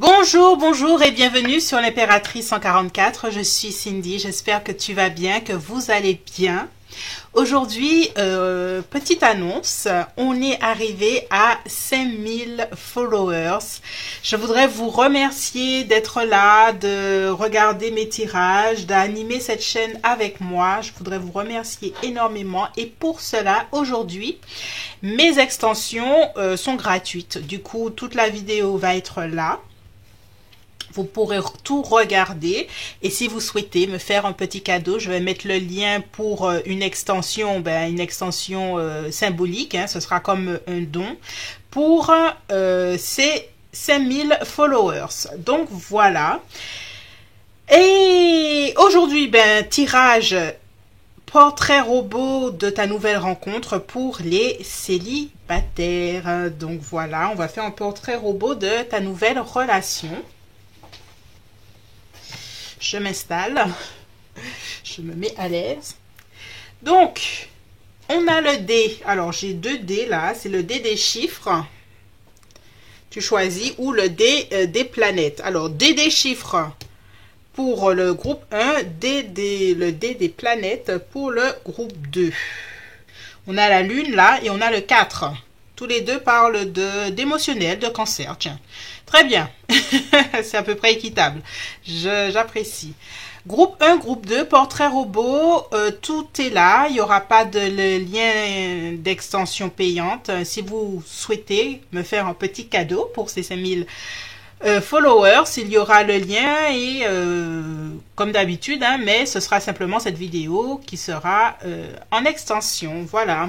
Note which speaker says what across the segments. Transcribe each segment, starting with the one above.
Speaker 1: Bonjour, bonjour et bienvenue sur l'Impératrice 144. Je suis Cindy, j'espère que tu vas bien, que vous allez bien. Aujourd'hui, petite annonce, on est arrivé à 5000 followers. Je voudrais vous remercier d'être là, de regarder mes tirages, d'animer cette chaîne avec moi. Je voudrais vous remercier énormément et pour cela, aujourd'hui, mes extensions sont gratuites. Du coup, toute la vidéo va être là. Vous pourrez tout regarder et si vous souhaitez me faire un petit cadeau, je vais mettre le lien pour une extension, symbolique, hein, ce sera comme un don pour ces 5000 followers. Donc voilà. Et aujourd'hui, tirage portrait robot de ta nouvelle rencontre pour les célibataires. Donc voilà, on va faire un portrait robot de ta nouvelle relation. Je m'installe, je me mets à l'aise. Donc, on a le dé. Alors, j'ai deux dés là. C'est le dé des chiffres. Tu choisis ou le dé des planètes. Alors, dé des chiffres pour le groupe 1, le dé des planètes pour le groupe 2. On a la lune là et on a le 4. Tous les deux parlent d'émotionnel, de cancer. Tiens, très bien. C'est à peu près équitable. J'apprécie. Groupe 1, groupe 2, portrait robot. Tout est là. Il n'y aura pas de lien d'extension payante. Si vous souhaitez me faire un petit cadeau pour ces 5000 followers, il y aura le lien et comme d'habitude, hein, mais ce sera simplement cette vidéo qui sera en extension. Voilà.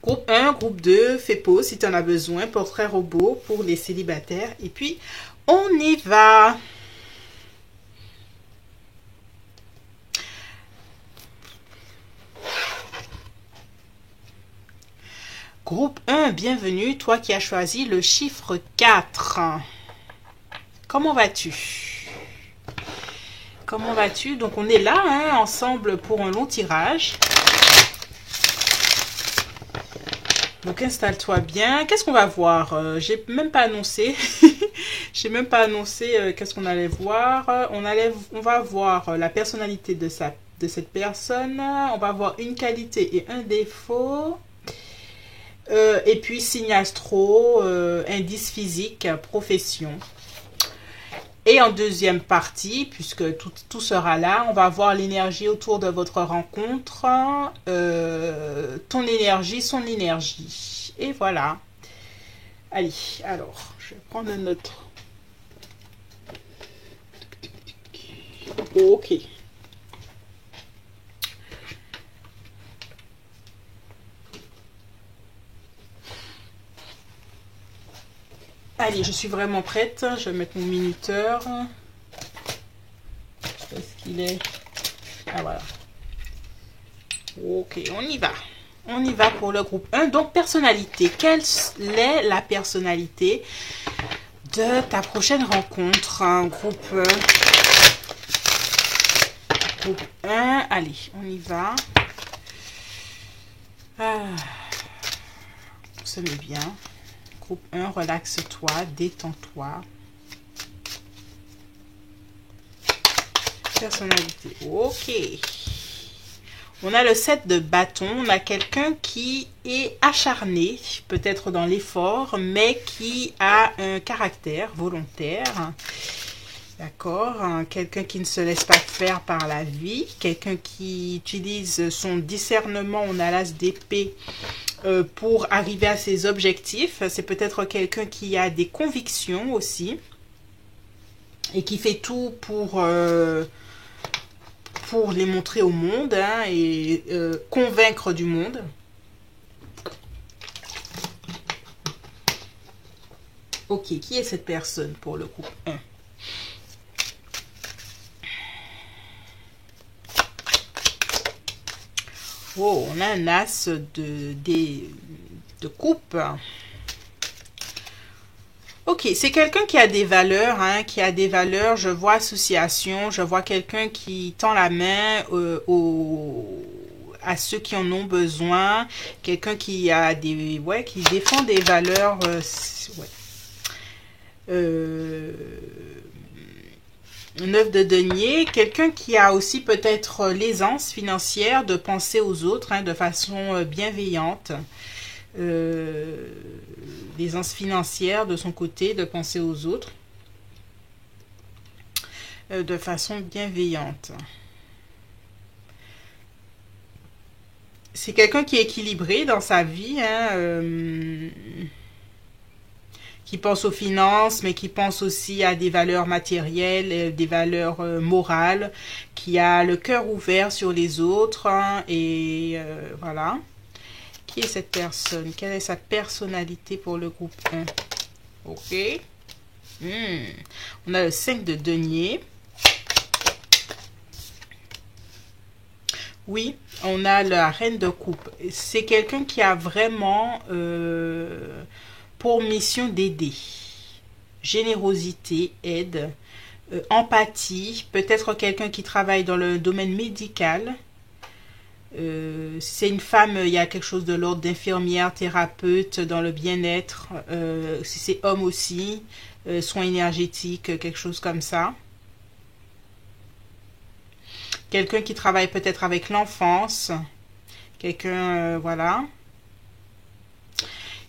Speaker 1: Groupe 1, groupe 2, fais pause si tu en as besoin. Portrait robot pour les célibataires. Et puis, on y va. Groupe 1, bienvenue. Toi qui as choisi le chiffre 4. Comment vas-tu? Comment vas-tu? Donc, on est là, hein, ensemble pour un long tirage. Donc, installe-toi bien. Qu'est-ce qu'on va voir? J'ai même pas annoncé. J'ai même pas annoncé qu'est-ce qu'on allait voir. On va voir la personnalité de cette personne. On va voir une qualité et un défaut. Et puis, signe astro, indice physique, profession. Et en deuxième partie, puisque tout sera là, on va voir l'énergie autour de votre rencontre, ton énergie, son énergie. Et voilà. Allez, alors, je vais prendre un autre. Ok. Allez, je suis vraiment prête. Je vais mettre mon minuteur. Est-ce qu'il est... Ah, voilà. Ok, on y va. On y va pour le groupe 1. Donc, personnalité. Quelle est la personnalité de ta prochaine rencontre? Groupe 1. Allez, on y va. On se met bien. Groupe 1, relaxe-toi, détends-toi. Personnalité, ok. On a le 7 de bâton. On a quelqu'un qui est acharné, peut-être dans l'effort, mais qui a un caractère volontaire. D'accord. Quelqu'un qui ne se laisse pas faire par la vie. Quelqu'un qui utilise son discernement. On a l'as d'épée pour arriver à ses objectifs. C'est peut-être quelqu'un qui a des convictions aussi et qui fait tout pour les montrer au monde, hein, et convaincre du monde. Ok, qui est cette personne pour le groupe 1? Oh, on a un as de coupe. Ok, c'est quelqu'un qui a des valeurs, hein, qui a des valeurs. Je vois association, je vois quelqu'un qui tend la main à ceux qui en ont besoin. Quelqu'un qui a qui défend des valeurs. Ouais. 9 de denier, quelqu'un qui a aussi peut-être l'aisance financière de penser aux autres hein, de façon bienveillante. L'aisance financière de son côté, de penser aux autres de façon bienveillante. C'est quelqu'un qui est équilibré dans sa vie, hein, qui pense aux finances, mais qui pense aussi à des valeurs matérielles, des valeurs morales, qui a le cœur ouvert sur les autres, hein, et voilà. Qui est cette personne? Quelle est sa personnalité pour le groupe 1? Ok. On a le 5 de denier. Oui, on a la reine de coupe. C'est quelqu'un qui a vraiment pour mission d'aider. Générosité, aide, empathie. Peut-être quelqu'un qui travaille dans le domaine médical. Si c'est une femme, il y a quelque chose de l'ordre d'infirmière, thérapeute, dans le bien-être. Si c'est homme aussi, soins énergétiques, quelque chose comme ça. Quelqu'un qui travaille peut-être avec l'enfance. Quelqu'un, voilà.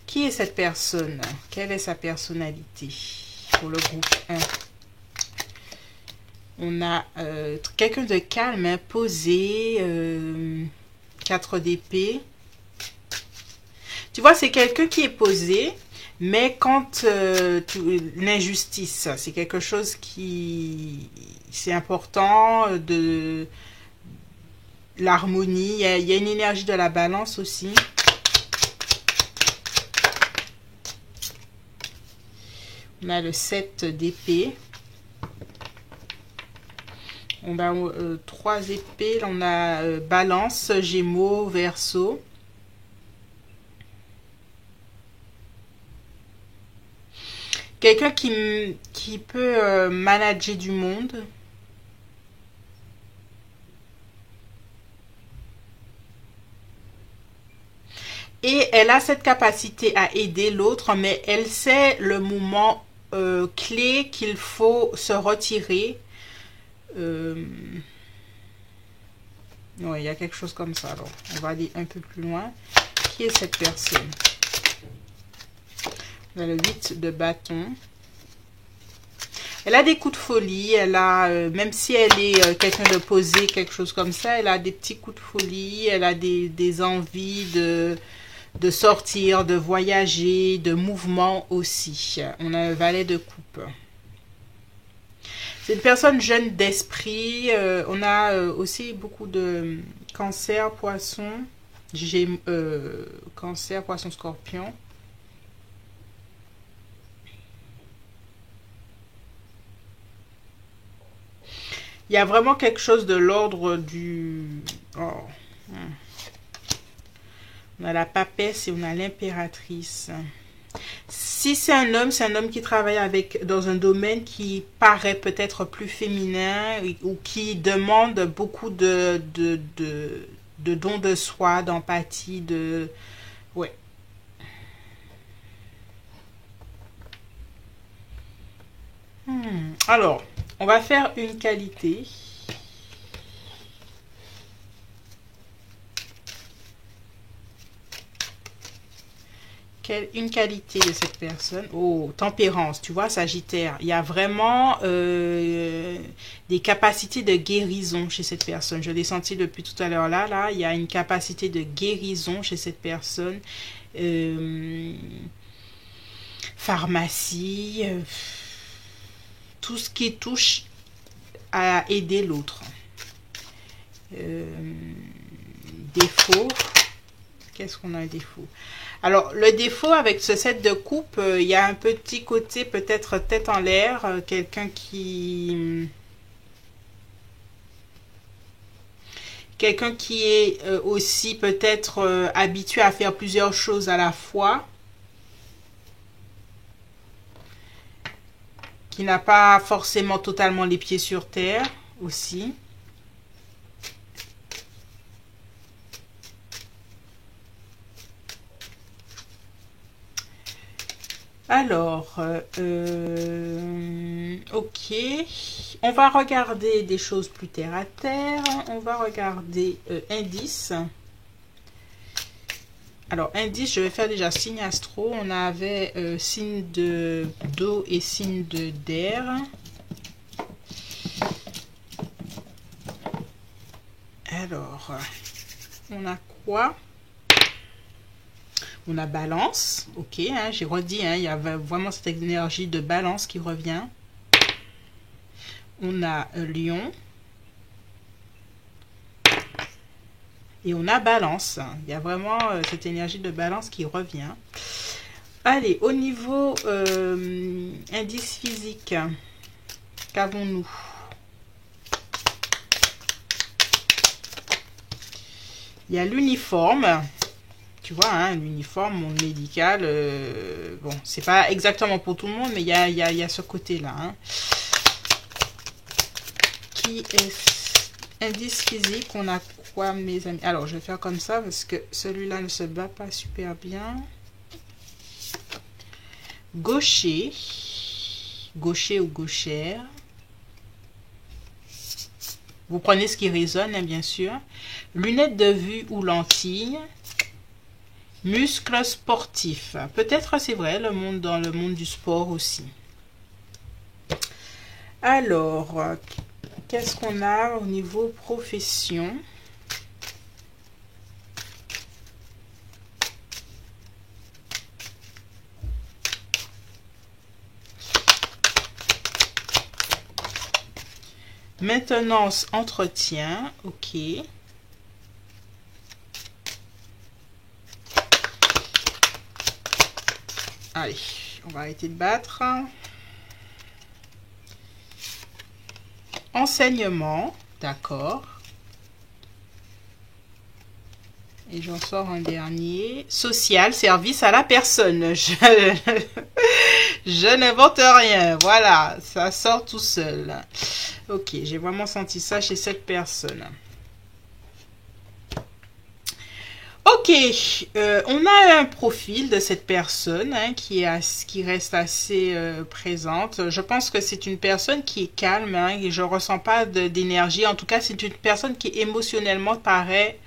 Speaker 1: Qui est cette personne? Quelle est sa personnalité pour le groupe 1? On a quelqu'un de calme, hein, posé, 4 d'épée. Tu vois, c'est quelqu'un qui est posé, mais quand l'injustice, c'est quelque chose qui... C'est important de l'harmonie. Il y a une énergie de la balance aussi. On a le 7 d'épée. On a 3 épées. Là, on a balance, gémeaux, verseau. Quelqu'un qui peut manager du monde. Et elle a cette capacité à aider l'autre, mais elle sait le moment clé qu'il faut se retirer. Ouais, il y a quelque chose comme ça. Alors, on va aller un peu plus loin. Qui est cette personne? On a le 8 de bâton. Elle a des coups de folie. Elle a, même si elle est quelqu'un de posé, quelque chose comme ça, elle a des petits coups de folie. Elle a des envies de sortir, de voyager, de mouvement aussi. On a un valet de coupe. C'est une personne jeune d'esprit. On a aussi beaucoup de cancer, poisson, cancer, poisson, scorpion. Il y a vraiment quelque chose de l'ordre du... Oh. On a la papesse et on a l'impératrice. Si c'est un homme qui travaille dans un domaine qui paraît peut-être plus féminin ou qui demande beaucoup de dons de soi, d'empathie, de... Ouais. Alors, on va faire une qualité. Une qualité de cette personne. Oh, tempérance, tu vois, Sagittaire. Il y a vraiment des capacités de guérison chez cette personne. Je l'ai senti depuis tout à l'heure là. Il y a une capacité de guérison chez cette personne. Pharmacie. Tout ce qui touche à aider l'autre. Défaut. Qu'est-ce qu'on a un défaut? Alors, le défaut avec ce set de coupe, il y a un petit côté peut-être tête en l'air. Quelqu'un qui... Quelqu'un qui est aussi peut-être habitué à faire plusieurs choses à la fois. Qui n'a pas forcément totalement les pieds sur terre aussi. Alors, ok. On va regarder des choses plus terre à terre. On va regarder indice. Alors, indice, je vais faire déjà signe astro. On avait signe d'eau et signe d'air. Alors, on a quoi? On a balance, ok, hein, j'ai redit, hein, il y a vraiment cette énergie de balance qui revient. On a lion. Et on a balance. Il y a vraiment cette énergie de balance qui revient. Allez, au niveau indice physique, qu'avons-nous? Il y a l'uniforme. Tu vois, hein, l'uniforme, monde médical, bon, c'est pas exactement pour tout le monde, mais il y a ce côté-là. Hein. Qui est indice physique? On a quoi, mes amis? Alors, je vais faire comme ça parce que celui-là ne se bat pas super bien. Gaucher. Gaucher ou gauchère. Vous prenez ce qui résonne, hein, bien sûr. Lunettes de vue ou lentilles. Muscles sportifs. Peut-être c'est vrai, dans le monde du sport aussi. Alors, qu'est-ce qu'on a au niveau profession? Maintenance, entretien, ok. Allez, on va arrêter de battre. Enseignement, d'accord. Et j'en sors un dernier. Social, service à la personne. Je n'invente rien. Voilà, ça sort tout seul. Ok, j'ai vraiment senti ça chez cette personne. Ok, on a un profil de cette personne hein, qui reste assez présente. Je pense que c'est une personne qui est calme hein, et je ne ressens pas d'énergie. En tout cas, c'est une personne qui émotionnellement paraît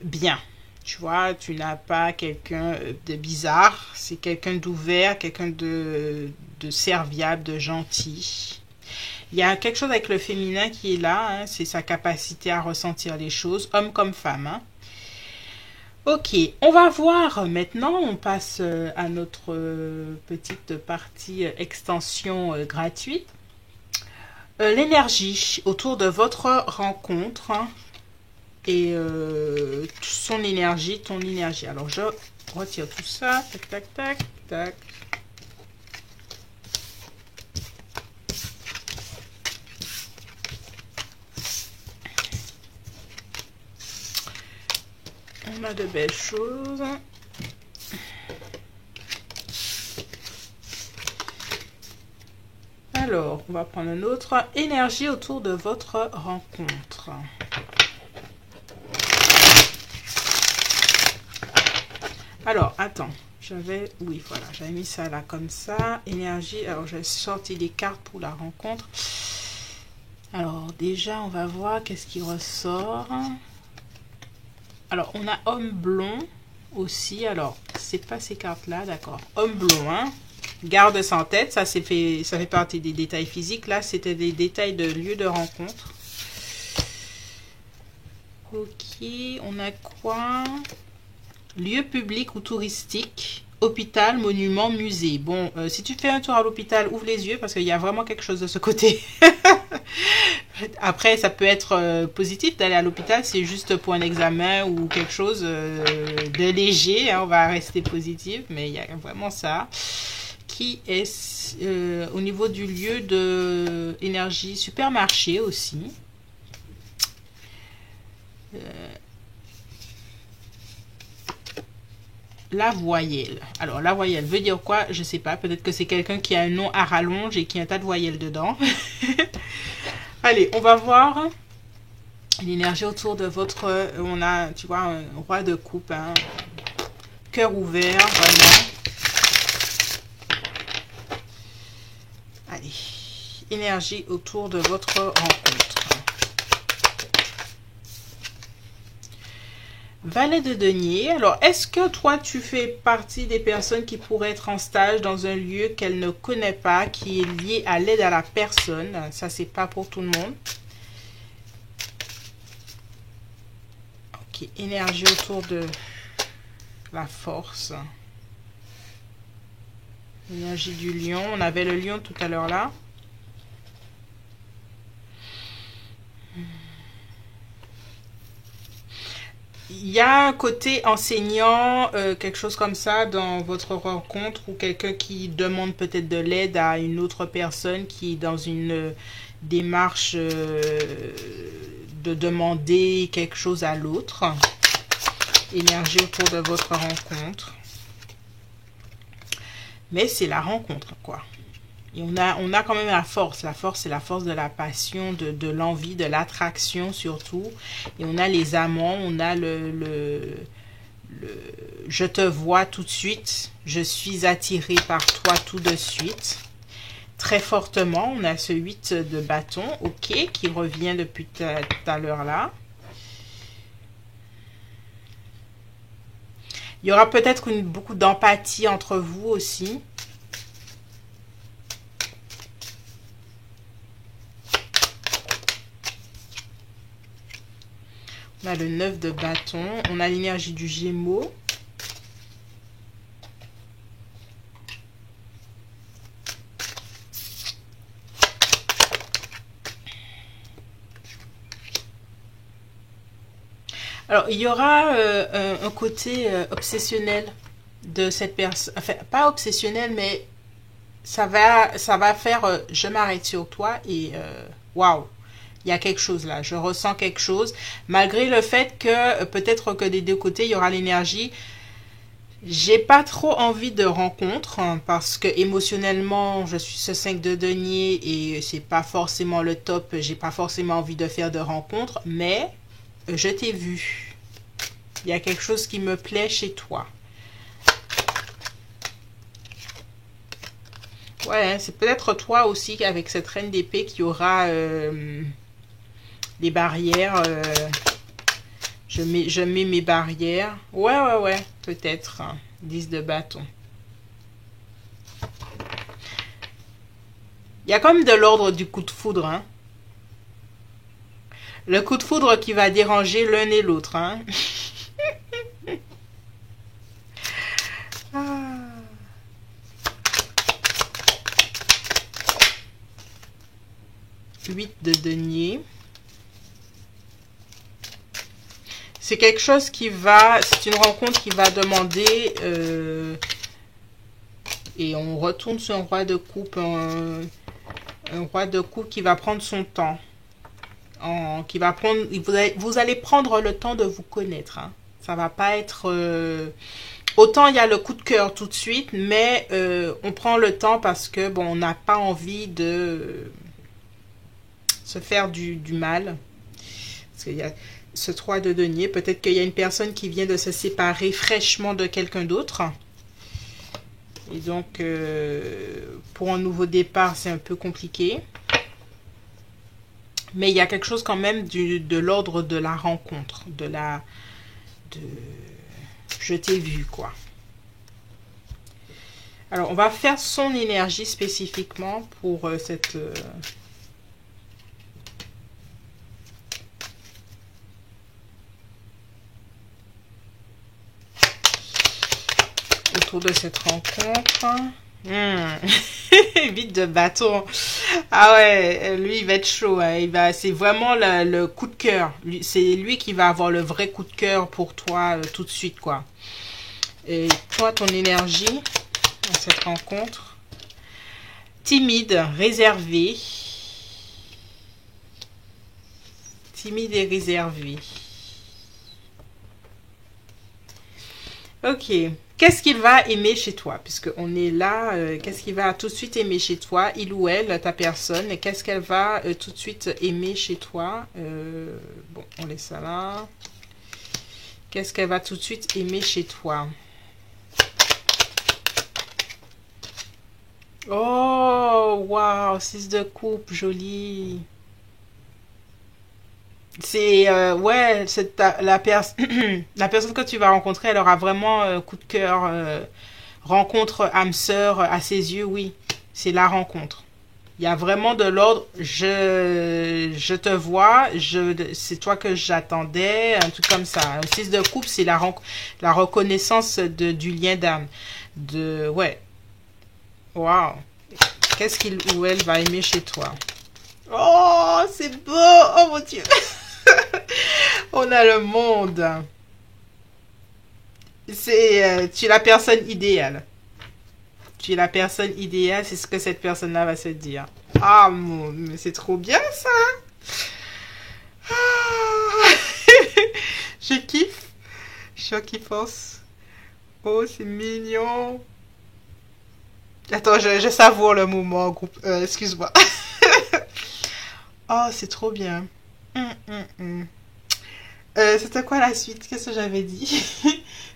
Speaker 1: bien. Tu vois, tu n'as pas quelqu'un de bizarre. C'est quelqu'un d'ouvert, quelqu'un de serviable, de gentil. Il y a quelque chose avec le féminin qui est là. Hein, c'est sa capacité à ressentir les choses, homme comme femme. Hein. Ok, on va voir maintenant, on passe à notre petite partie extension gratuite. L'énergie autour de votre rencontre hein, et son énergie, ton énergie. Alors je retire tout ça, tac, tac, tac, tac. On a de belles choses. Alors, on va prendre une autre énergie autour de votre rencontre. Alors, attends. Oui, voilà, j'avais mis ça là comme ça. Énergie, alors j'ai sorti des cartes pour la rencontre. Alors, déjà, on va voir qu'est-ce qui ressort. Alors, on a homme blond aussi. Alors, c'est pas ces cartes-là, d'accord. Homme blond, hein. Garde ça en tête. Ça fait partie des détails physiques. Là, c'était des détails de lieu de rencontre. Ok, on a quoi? Lieu public ou touristique. Hôpital, monument, musée. Bon, si tu fais un tour à l'hôpital, ouvre les yeux parce qu'il y a vraiment quelque chose de ce côté. Après, ça peut être positif d'aller à l'hôpital, c'est juste pour un examen ou quelque chose de léger. Hein, on va rester positif, mais il y a vraiment ça. Qui est au niveau du lieu de énergie, supermarché aussi. La voyelle. Alors, la voyelle veut dire quoi? Je sais pas. Peut-être que c'est quelqu'un qui a un nom à rallonge et qui a un tas de voyelles dedans. Allez, on va voir l'énergie autour de votre... on a, tu vois, un roi de coupe. Hein. Cœur ouvert, vraiment. Allez, énergie autour de votre rencontre. Valet de denier. Alors, est-ce que toi, tu fais partie des personnes qui pourraient être en stage dans un lieu qu'elle ne connaît pas, qui est lié à l'aide à la personne? Ça, c'est pas pour tout le monde. Ok, énergie autour de la force. Énergie du lion. On avait le lion tout à l'heure là. Il y a un côté enseignant, quelque chose comme ça dans votre rencontre, ou quelqu'un qui demande peut-être de l'aide à une autre personne qui est dans une démarche de demander quelque chose à l'autre. Énergie autour de votre rencontre. Mais c'est la rencontre, quoi. Et on a quand même la force. La force, c'est la force de la passion, de l'envie, de l'attraction surtout. Et on a les amants, on a le je te vois tout de suite, je suis attiré par toi tout de suite. Très fortement, on a ce 8 de bâton, ok, qui revient depuis tout à l'heure là. Il y aura peut-être beaucoup d'empathie entre vous aussi. On a le 9 de bâton. On a l'énergie du Gémeaux. Alors, il y aura un côté obsessionnel de cette personne. Enfin, pas obsessionnel, mais ça va faire je m'arrête sur toi et waouh. Il y a quelque chose là, je ressens quelque chose. Malgré le fait que peut-être que des deux côtés, il y aura l'énergie. J'ai pas trop envie de rencontre hein, parce que émotionnellement, je suis ce 5 de denier et c'est pas forcément le top. J'ai pas forcément envie de faire de rencontre, mais je t'ai vu. Il y a quelque chose qui me plaît chez toi. Ouais, c'est peut-être toi aussi avec cette reine d'épée qui aura des barrières. Je mets mes barrières. Ouais, peut-être. 10 de bâton. Il y a quand même de l'ordre du coup de foudre. Hein. Le coup de foudre qui va déranger l'un et l'autre. Hein. 8 de denier. C'est quelque chose qui va... C'est une rencontre qui va demander... et on retourne sur un roi de coupe. Un roi de coupe qui va prendre son temps. Qui va prendre... Vous allez prendre le temps de vous connaître. Hein. Ça va pas être... autant il y a le coup de cœur tout de suite, mais on prend le temps parce que bon, on n'a pas envie de se faire du mal. Parce qu'il y a ce 3 de denier. Peut-être qu'il y a une personne qui vient de se séparer fraîchement de quelqu'un d'autre. Et donc, pour un nouveau départ, c'est un peu compliqué. Mais il y a quelque chose quand même de l'ordre de la rencontre. Je t'ai vu, quoi. Alors, on va faire son énergie spécifiquement pour cette... autour de cette rencontre. 8 de bâton. Ah ouais, lui, il va être chaud. Hein. C'est vraiment le coup de cœur. C'est lui qui va avoir le vrai coup de cœur pour toi tout de suite, quoi. Et toi, ton énergie dans cette rencontre. Timide, réservé. Timide et réservé. Ok. Qu'est-ce qu'il va aimer chez toi? Puisqu'on est là, qu'est-ce qu'il va tout de suite aimer chez toi? Il ou elle, ta personne. Qu'est-ce qu'elle va tout de suite aimer chez toi? Bon, on laisse ça là. Qu'est-ce qu'elle va tout de suite aimer chez toi? Oh, waouh! Wow, 6 de coupe, joli. C'est ouais, la personne que tu vas rencontrer, elle aura vraiment coup de cœur, rencontre âme sœur à ses yeux, oui, c'est la rencontre. Il y a vraiment de l'ordre. Je te vois, c'est toi que j'attendais, un truc comme ça. Un 6 de coupe, c'est la reconnaissance du lien d'âme. Ouais, waouh. Qu'est-ce qu'il ou elle va aimer chez toi? Oh, c'est beau. Oh mon Dieu. On a le monde. Tu es la personne idéale. Tu es la personne idéale, c'est ce que cette personne-là va se dire. Ah, mais c'est trop bien ça. Ah. Je kiffe. Je suis en kiffance. Oh, c'est mignon. Attends, je savoure le moment, groupe. Excuse-moi. Oh, c'est trop bien. C'était quoi la suite? Qu'est-ce que j'avais dit?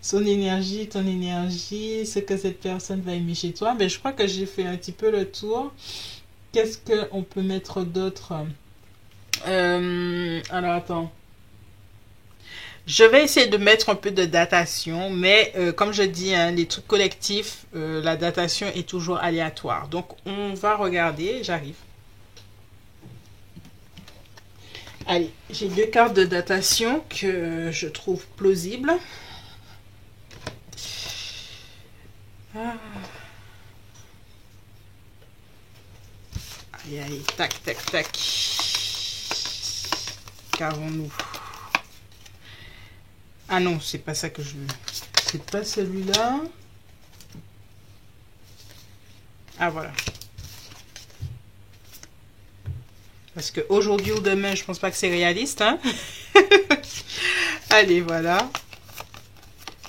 Speaker 1: Son énergie, ton énergie, ce que cette personne va aimer chez toi. Mais je crois que j'ai fait un petit peu le tour. Qu'est-ce qu'on peut mettre d'autre? Alors, attends. Je vais essayer de mettre un peu de datation, mais comme je dis, hein, les trucs collectifs, la datation est toujours aléatoire. Donc, on va regarder. J'arrive. Allez, j'ai 2 cartes de datation que je trouve plausibles. Ah. Allez, allez, tac, tac, tac. Qu'avons-nous? Ah non, c'est pas ça que je veux. C'est pas celui-là. Ah, voilà. Parce que aujourd'hui ou demain, je pense pas que c'est réaliste, hein. Allez, voilà.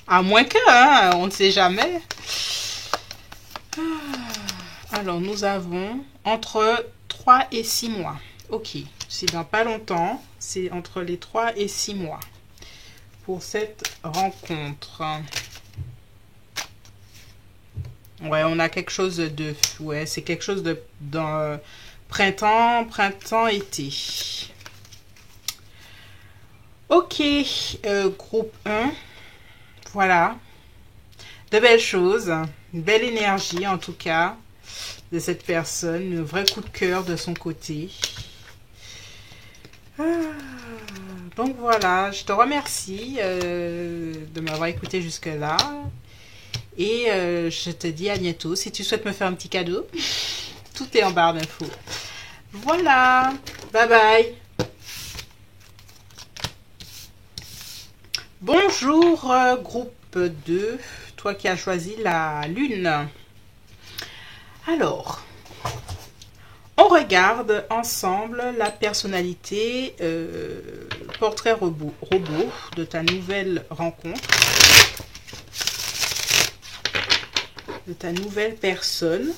Speaker 1: À moins que, hein, on ne sait jamais. Alors, nous avons entre 3 et 6 mois. Ok, c'est dans pas longtemps. C'est entre les 3 et 6 mois pour cette rencontre. Ouais, on a quelque chose de... Ouais, c'est quelque chose de... Dans, printemps, été. Ok, groupe 1. Voilà. De belles choses. Une belle énergie, en tout cas, de cette personne. Un vrai coup de cœur de son côté. Donc voilà, je te remercie de m'avoir écouté jusque-là. Et je te dis à bientôt. Si tu souhaites me faire un petit cadeau, tout est en barre d'infos. Voilà, bye bye. Bonjour groupe 2, toi qui as choisi la lune. Alors, on regarde ensemble la personnalité portrait robot de ta nouvelle rencontre, de ta nouvelle personne.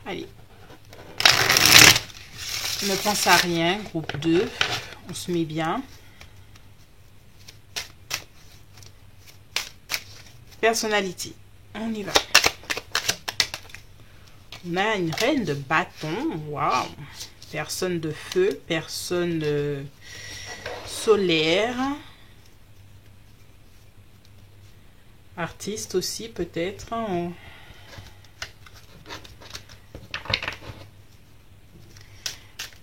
Speaker 1: Allez. Ne pense à rien, groupe 2. On se met bien. Personnalité. On y va. On a une reine de bâton. Waouh. Personne de feu. Personne solaire. Artiste aussi, peut-être.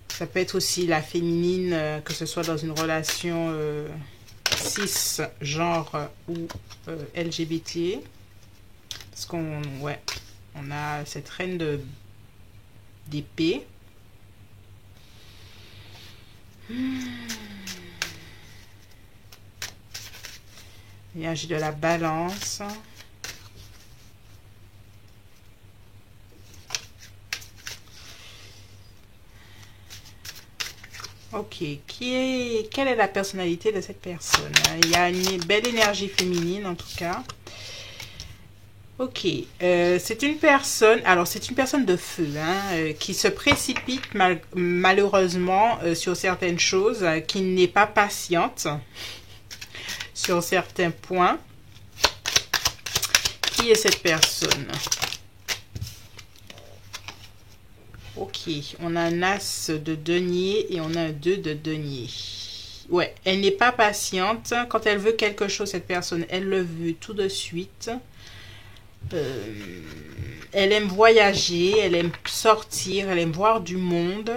Speaker 1: Ça peut être aussi la féminine, que ce soit dans une relation cisgenre ou LGBT. Parce qu'on on a cette reine d'épée. L'énergie de la balance. Ok, quelle est la personnalité de cette personne? Il y a une belle énergie féminine en tout cas. Ok, c'est une personne, alors c'est une personne de feu, hein, qui se précipite malheureusement sur certaines choses, qui n'est pas patiente sur certains points. Qui est cette personne? Ok, on a un as de denier et on a un 2 de denier. Ouais, elle n'est pas patiente. Quand elle veut quelque chose, cette personne, elle le veut tout de suite. Elle aime voyager, elle aime sortir, elle aime voir du monde.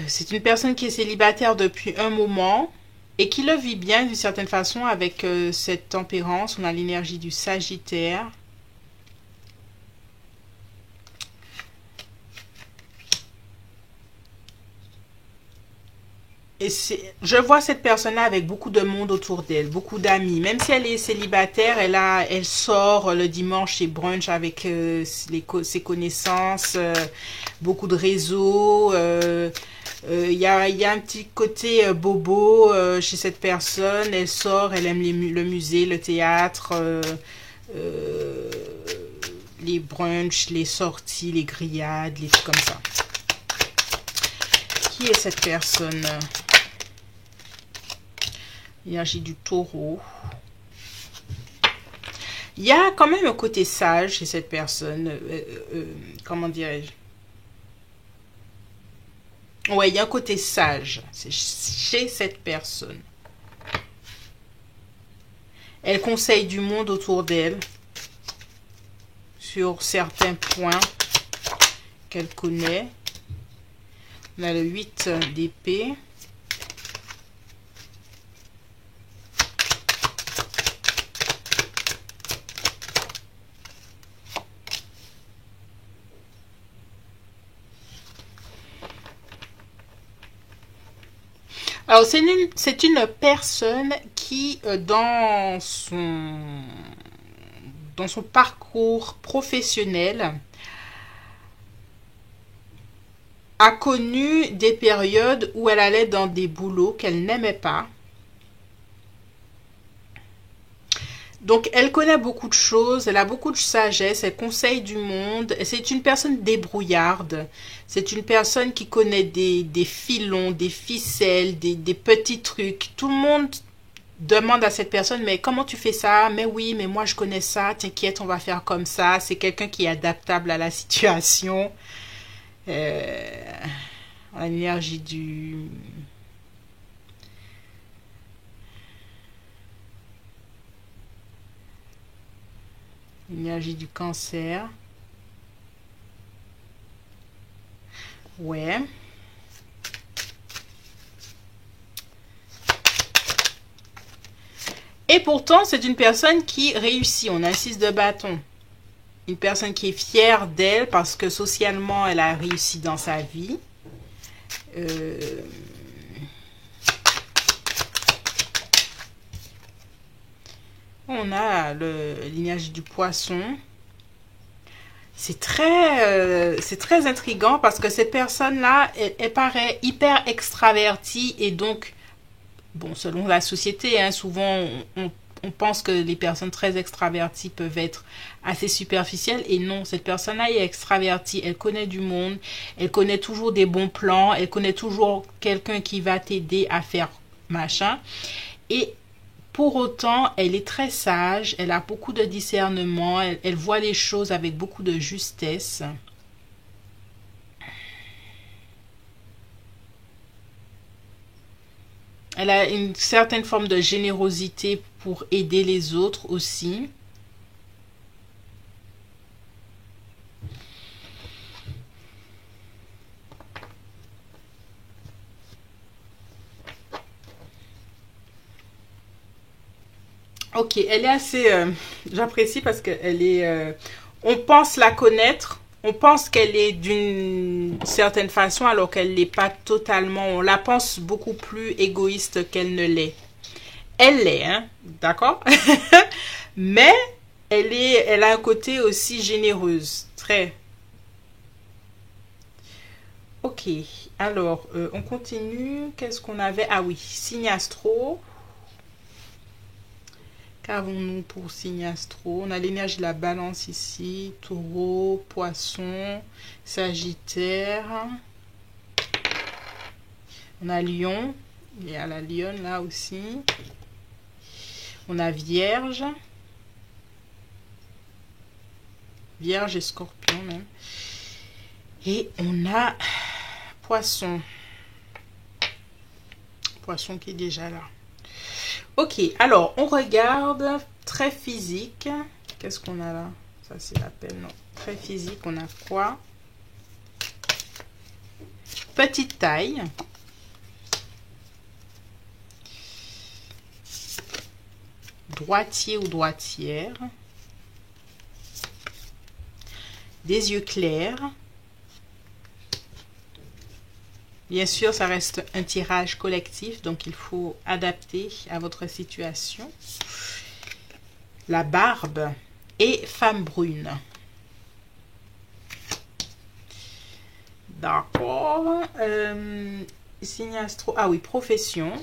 Speaker 1: C'est une personne qui est célibataire depuis un moment et qui le vit bien d'une certaine façon avec cette tempérance. On a l'énergie du Sagittaire. Et je vois cette personne-là avec beaucoup de monde autour d'elle, beaucoup d'amis. Même si elle est célibataire, elle sort le dimanche et brunch avec ses connaissances, beaucoup de réseaux. Il y a un petit côté bobo chez cette personne. Elle sort, elle aime le musée, le théâtre, les brunchs, les sorties, les grillades, les trucs comme ça. Qui est cette personne? Énergie du Taureau. Il y a quand même un côté sage chez cette personne. Comment dirais-je? Ouais, il y a un côté sage chez cette personne. Elle conseille du monde autour d'elle sur certains points qu'elle connaît. On a le 8 d'épée. Alors, c'est une personne qui, dans son parcours professionnel, a connu des périodes où elle allait dans des boulots qu'elle n'aimait pas. Donc, elle connaît beaucoup de choses, elle a beaucoup de sagesse, elle conseille du monde. C'est une personne débrouillarde. C'est une personne qui connaît des filons, des ficelles, des petits trucs. Tout le monde demande à cette personne, mais comment tu fais ça? Mais oui, mais moi je connais ça, t'inquiète, on va faire comme ça. C'est quelqu'un qui est adaptable à la situation. L'énergie du... L'énergie du Cancer. Ouais. Et pourtant, c'est une personne qui réussit. On a un 6 de bâton. Une personne qui est fière d'elle parce que socialement, elle a réussi dans sa vie. On a l'énergie du Poisson. C'est très intriguant parce que cette personne-là, elle paraît hyper extravertie et donc, bon, selon la société, hein, souvent on pense que les personnes très extraverties peuvent être assez superficielles et non, cette personne-là est extravertie, elle connaît du monde, elle connaît toujours des bons plans, elle connaît toujours quelqu'un qui va t'aider à faire machin et pour autant, elle est très sage, elle a beaucoup de discernement, elle voit les choses avec beaucoup de justesse. Elle a une certaine forme de générosité pour aider les autres aussi. Ok, elle est assez... j'apprécie parce qu'elle est... on pense la connaître. On pense qu'elle est d'une certaine façon alors qu'elle n'est pas totalement... On la pense beaucoup plus égoïste qu'elle ne l'est. Elle l'est, hein, d'accord. Mais elle a un côté aussi généreuse. Très. Ok, alors, on continue. Qu'est-ce qu'on avait? Ah oui, signe astro. Qu'avons-nous pour signe astro? On a l'énergie de la balance ici. Taureau, poisson, sagittaire. On a Lion. Il y a la lionne là aussi. On a Vierge. Vierge et Scorpion même. Et on a Poisson. Poisson qui est déjà là. Ok, alors on regarde très physique. Qu'est-ce qu'on a là? Ça c'est l'appel, non. Très physique, on a quoi? Petite taille. Droitier ou droitière. Des yeux clairs. Bien sûr, ça reste un tirage collectif, donc il faut adapter à votre situation. La barbe et femme brune. D'accord. Signe astro. Ah oui, profession.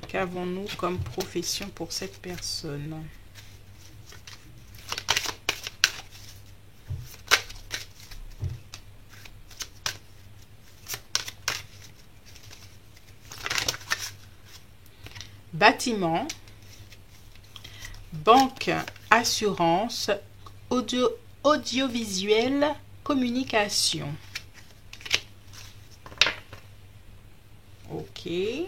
Speaker 1: Qu'avons-nous comme profession pour cette personne? Bâtiment, banque, assurance, audiovisuel, communication. Ok. Et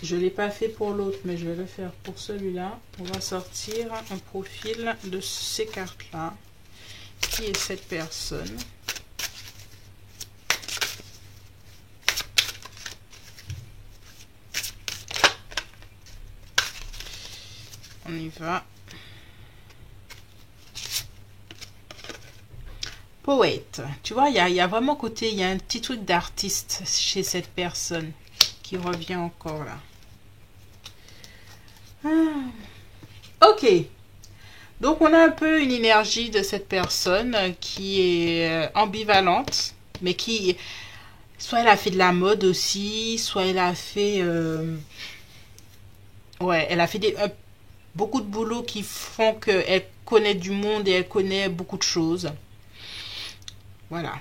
Speaker 1: je ne l'ai pas fait pour l'autre, mais je vais le faire pour celui-là. On va sortir un profil de ces cartes-là. Qui est cette personne? On y va. Poète. Tu vois, il y a vraiment côté, il y a un petit truc d'artiste chez cette personne qui revient encore là. Ah. Ok. Donc, on a un peu une énergie de cette personne qui est ambivalente, mais qui, soit elle a fait de la mode aussi, soit elle a fait... ouais, elle a fait beaucoup de boulot qui font qu'elle connaît du monde et elle connaît beaucoup de choses. Voilà.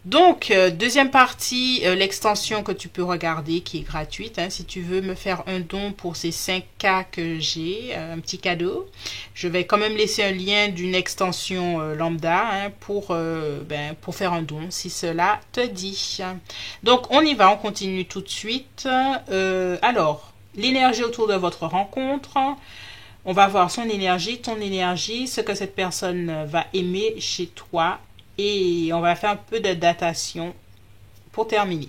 Speaker 1: Donc, deuxième partie, l'extension que tu peux regarder qui est gratuite. Hein, si tu veux me faire un don pour ces 5 cas que j'ai, un petit cadeau, je vais quand même laisser un lien d'une extension lambda hein, pour faire un don si cela te dit. Donc, on y va, on continue tout de suite. Alors, l'énergie autour de votre rencontre. On va voir son énergie, ton énergie, ce que cette personne va aimer chez toi. Et on va faire un peu de datation pour terminer.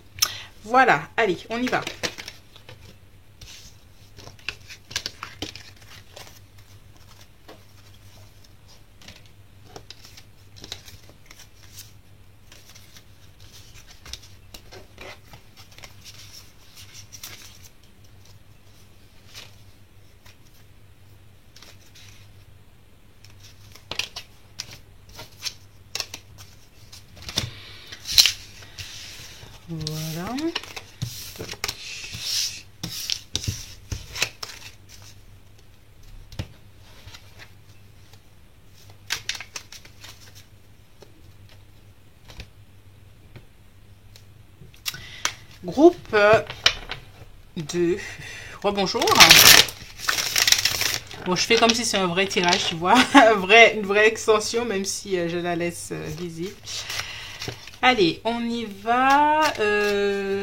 Speaker 1: Voilà, allez, on y va. Voilà. Groupe 2. Rebonjour. Bon, je fais comme si c'est un vrai tirage, tu vois. Une vraie extension, même si je la laisse visible. Allez, on y va.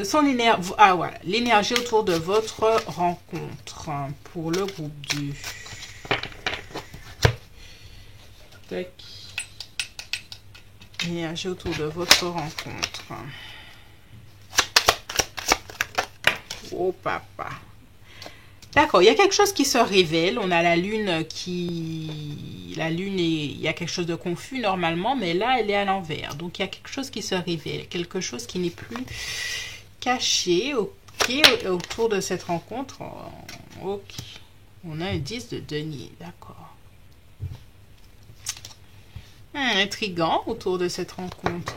Speaker 1: Son énergie. Ah voilà, l'énergie autour de votre rencontre pour le groupe 2. Tac. L'énergie autour de votre rencontre. Oh papa. D'accord, il y a quelque chose qui se révèle. On a la lune qui... La lune, il y a quelque chose de confus normalement, mais là, elle est à l'envers. Donc, il y a quelque chose qui se révèle. Quelque chose qui n'est plus caché. Ok, autour de cette rencontre. Ok. On a un 10 de denier. D'accord. Intriguant autour de cette rencontre.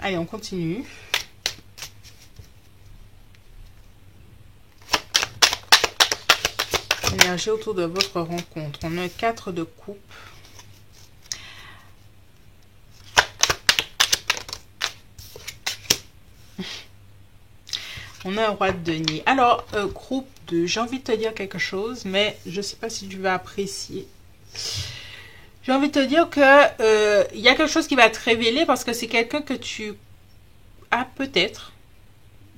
Speaker 1: Allez, on continue. l'énergie autour de votre rencontre. On a un 4 de coupe. On a un roi de denier. Alors, groupe 2, j'ai envie de te dire quelque chose, mais je ne sais pas si tu vas apprécier. J'ai envie de te dire que y a quelque chose qui va te révéler parce que c'est quelqu'un que tu as peut-être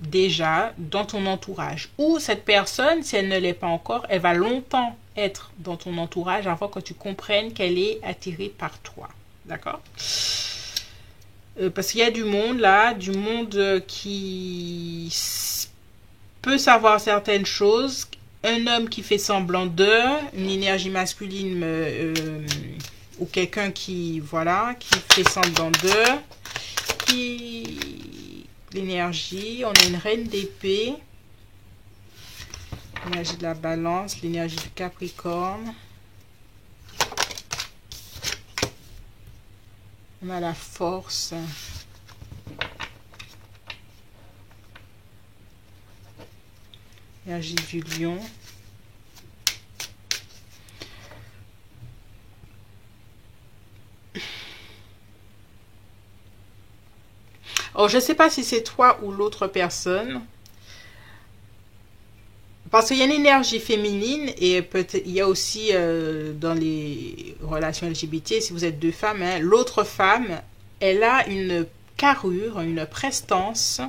Speaker 1: déjà dans ton entourage. Ou cette personne, si elle ne l'est pas encore, elle va longtemps être dans ton entourage avant que tu comprennes qu'elle est attirée par toi. D'accord ? Parce qu'il y a du monde là, du monde qui peut savoir certaines choses. Un homme qui fait semblant d'eux, une énergie masculine ou quelqu'un qui, voilà, qui fait semblant d'eux, l'énergie, on a une reine d'épée, l'énergie de la balance, l'énergie du capricorne. On a la force. L'énergie du lion. Oh, je ne sais pas si c'est toi ou l'autre personne. Parce qu'il y a une énergie féminine et peut-être il y a aussi dans les relations LGBT, si vous êtes deux femmes, hein, l'autre femme, elle a une carrure, une prestance.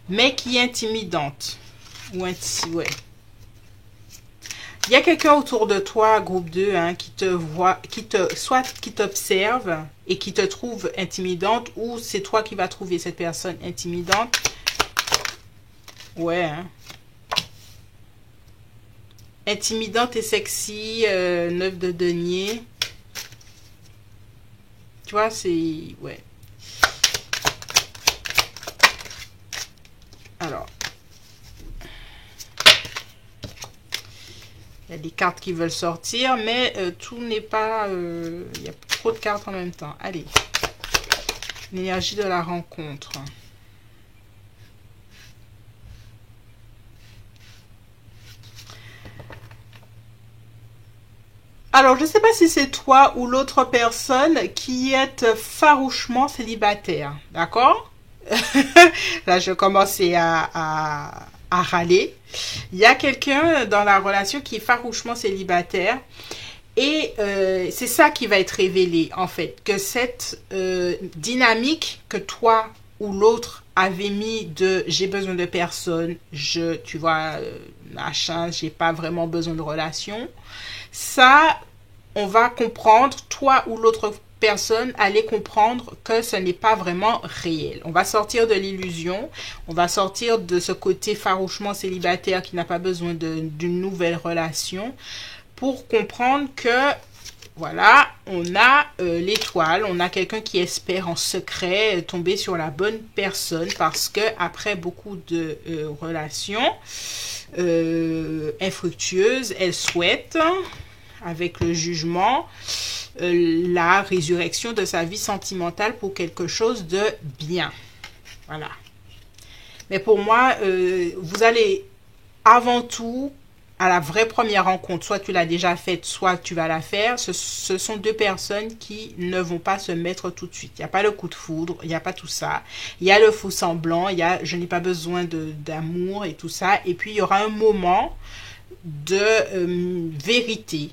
Speaker 1: Mais qui est intimidante. Ou ouais. Il y a quelqu'un autour de toi, groupe 2, hein, qui te voit, soit qui t'observe et qui te trouve intimidante, ou c'est toi qui vas trouver cette personne intimidante. Ouais, hein. Intimidante et sexy, 9 de denier. Tu vois, c'est... Ouais. Alors, il y a des cartes qui veulent sortir, mais tout n'est pas... il y a trop de cartes en même temps. Allez, l'énergie de la rencontre. Alors, je ne sais pas si c'est toi ou l'autre personne qui est farouchement célibataire, d'accord? Là, je commençais à râler. Il y a quelqu'un dans la relation qui est farouchement célibataire et c'est ça qui va être révélé en fait, que cette dynamique que toi ou l'autre avait mis de j'ai besoin de personne, tu vois, machin, j'ai pas vraiment besoin de relation, ça, on va comprendre, toi ou l'autre personne, allez comprendre que ce n'est pas vraiment réel. On va sortir de l'illusion, on va sortir de ce côté farouchement célibataire qui n'a pas besoin d'une nouvelle relation pour comprendre que, voilà, on a l'étoile, on a quelqu'un qui espère en secret tomber sur la bonne personne parce que après beaucoup de relations infructueuses, elle souhaite, avec le jugement, la résurrection de sa vie sentimentale pour quelque chose de bien. Voilà. Mais pour moi, vous allez avant tout, à la vraie première rencontre, soit tu l'as déjà faite, soit tu vas la faire, ce sont deux personnes qui ne vont pas se mettre tout de suite. Il n'y a pas le coup de foudre, il n'y a pas tout ça. Il y a le faux semblant, il y a je n'ai pas besoin d'amour et tout ça. Et puis, il y aura un moment de vérité.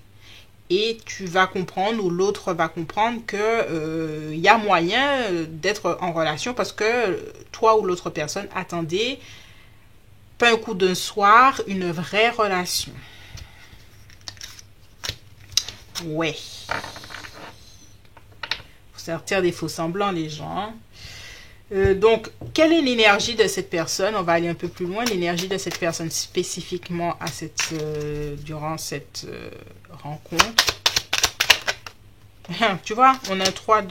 Speaker 1: Et tu vas comprendre, ou l'autre va comprendre que y a moyen d'être en relation parce que toi ou l'autre personne attendait, pas un coup d'un soir, une vraie relation. Ouais. Faut sortir des faux semblants, les gens. Donc, quelle est l'énergie de cette personne? On va aller un peu plus loin. L'énergie de cette personne spécifiquement à durant cette rencontre. Tu vois, on a 3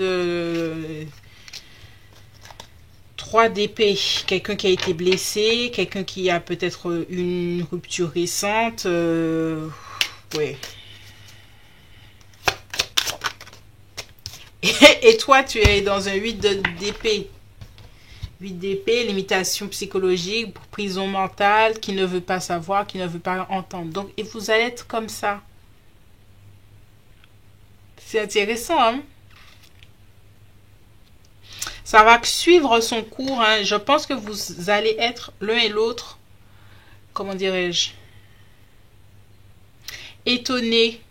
Speaker 1: d'épée. Quelqu'un qui a été blessé, quelqu'un qui a peut-être une rupture récente. Ouais. Et toi, tu es dans un 8 d'épée. 8 d'épée, limitation psychologique, prison mentale, qui ne veut pas savoir, qui ne veut pas entendre. Donc, et vous allez être comme ça. C'est intéressant, hein? Ça va suivre son cours, hein. Je pense que vous allez être l'un et l'autre, comment dirais-je, étonnés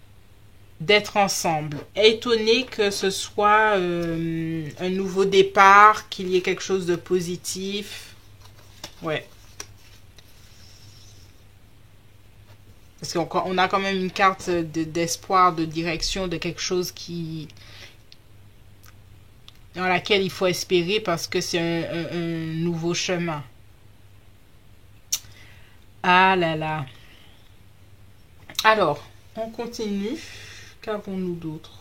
Speaker 1: d'être ensemble. Étonnés que ce soit un nouveau départ, qu'il y ait quelque chose de positif. Ouais. Parce qu'on a quand même une carte d'espoir, de direction, de quelque chose qui dans laquelle il faut espérer parce que c'est un nouveau chemin. Ah là là. Alors, on continue. Qu'avons-nous d'autre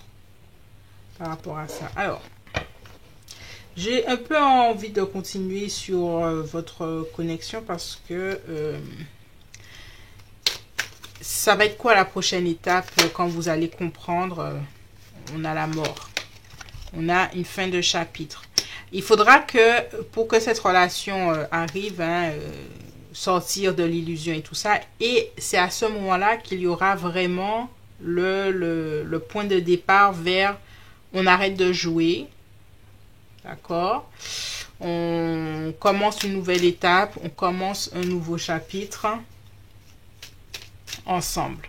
Speaker 1: par rapport à ça? Alors, j'ai un peu envie de continuer sur votre connexion parce que ça va être quoi la prochaine étape quand vous allez comprendre on a la mort. On a une fin de chapitre. Il faudra que, pour que cette relation arrive, hein, sortir de l'illusion et tout ça, et c'est à ce moment-là qu'il y aura vraiment le point de départ vers on arrête de jouer, d'accord? On commence une nouvelle étape, on commence un nouveau chapitre ensemble.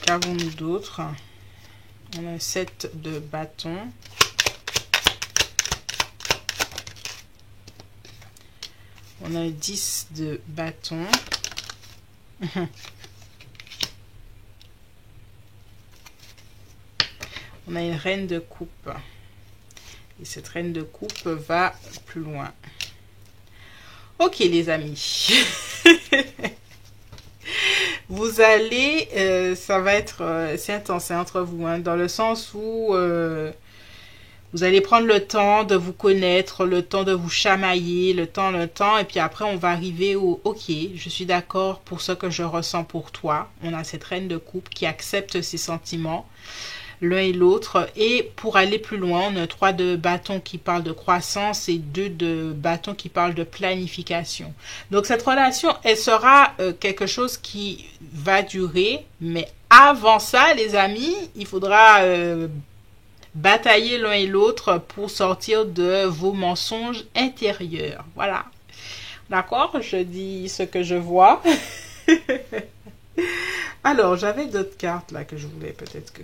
Speaker 1: Qu'avons-nous d'autre? On a un 7 de bâton. On a un 10 de bâton. On a une reine de coupe. Et cette reine de coupe va plus loin. Ok les amis. Vous allez, ça va être, c'est intense entre vous, hein, dans le sens où vous allez prendre le temps de vous connaître, le temps de vous chamailler, le temps, et puis après on va arriver au ok, je suis d'accord pour ce que je ressens pour toi. On a cette reine de coupe qui accepte ses sentiments, l'un et l'autre, et pour aller plus loin, on a 3 de bâton qui parle de croissance et 2 de bâton qui parle de planification. Donc cette relation, elle sera quelque chose qui va durer, mais avant ça, les amis, il faudra batailler l'un et l'autre pour sortir de vos mensonges intérieurs. Voilà. D'accord? Je dis ce que je vois. Alors, j'avais d'autres cartes là que je voulais peut-être que...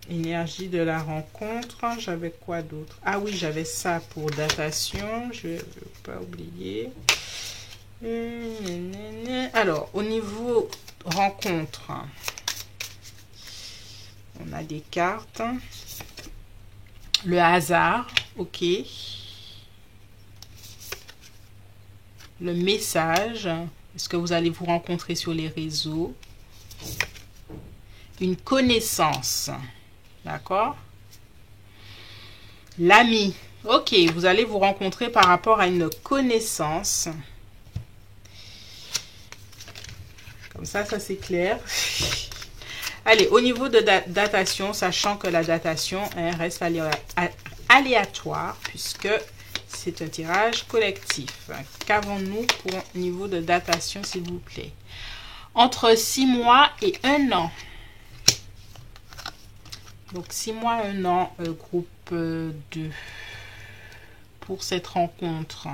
Speaker 1: énergie de la rencontre. J'avais quoi d'autre? Ah oui, j'avais ça pour datation. Je ne veux pas oublier. Alors, au niveau rencontre, on a des cartes. Le hasard, ok. Le message. Est-ce que vous allez vous rencontrer sur les réseaux? Une connaissance, d'accord? L'ami, ok, vous allez vous rencontrer par rapport à une connaissance. Comme ça c'est clair. Allez, au niveau de datation, sachant que la datation reste aléatoire, puisque c'est un tirage collectif. Qu'avons-nous pour niveau de datation, s'il vous plaît? Entre 6 mois et 1 an. Donc 6 mois, 1 an, groupe 2, pour cette rencontre.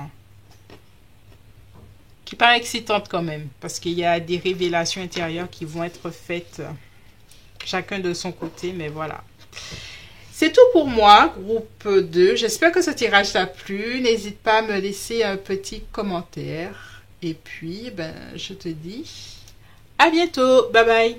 Speaker 1: Qui paraît excitante quand même, parce qu'il y a des révélations intérieures qui vont être faites, chacun de son côté, mais voilà. C'est tout pour moi, groupe 2. J'espère que ce tirage t'a plu. N'hésite pas à me laisser un petit commentaire. Et puis, ben, je te dis à bientôt. Bye bye.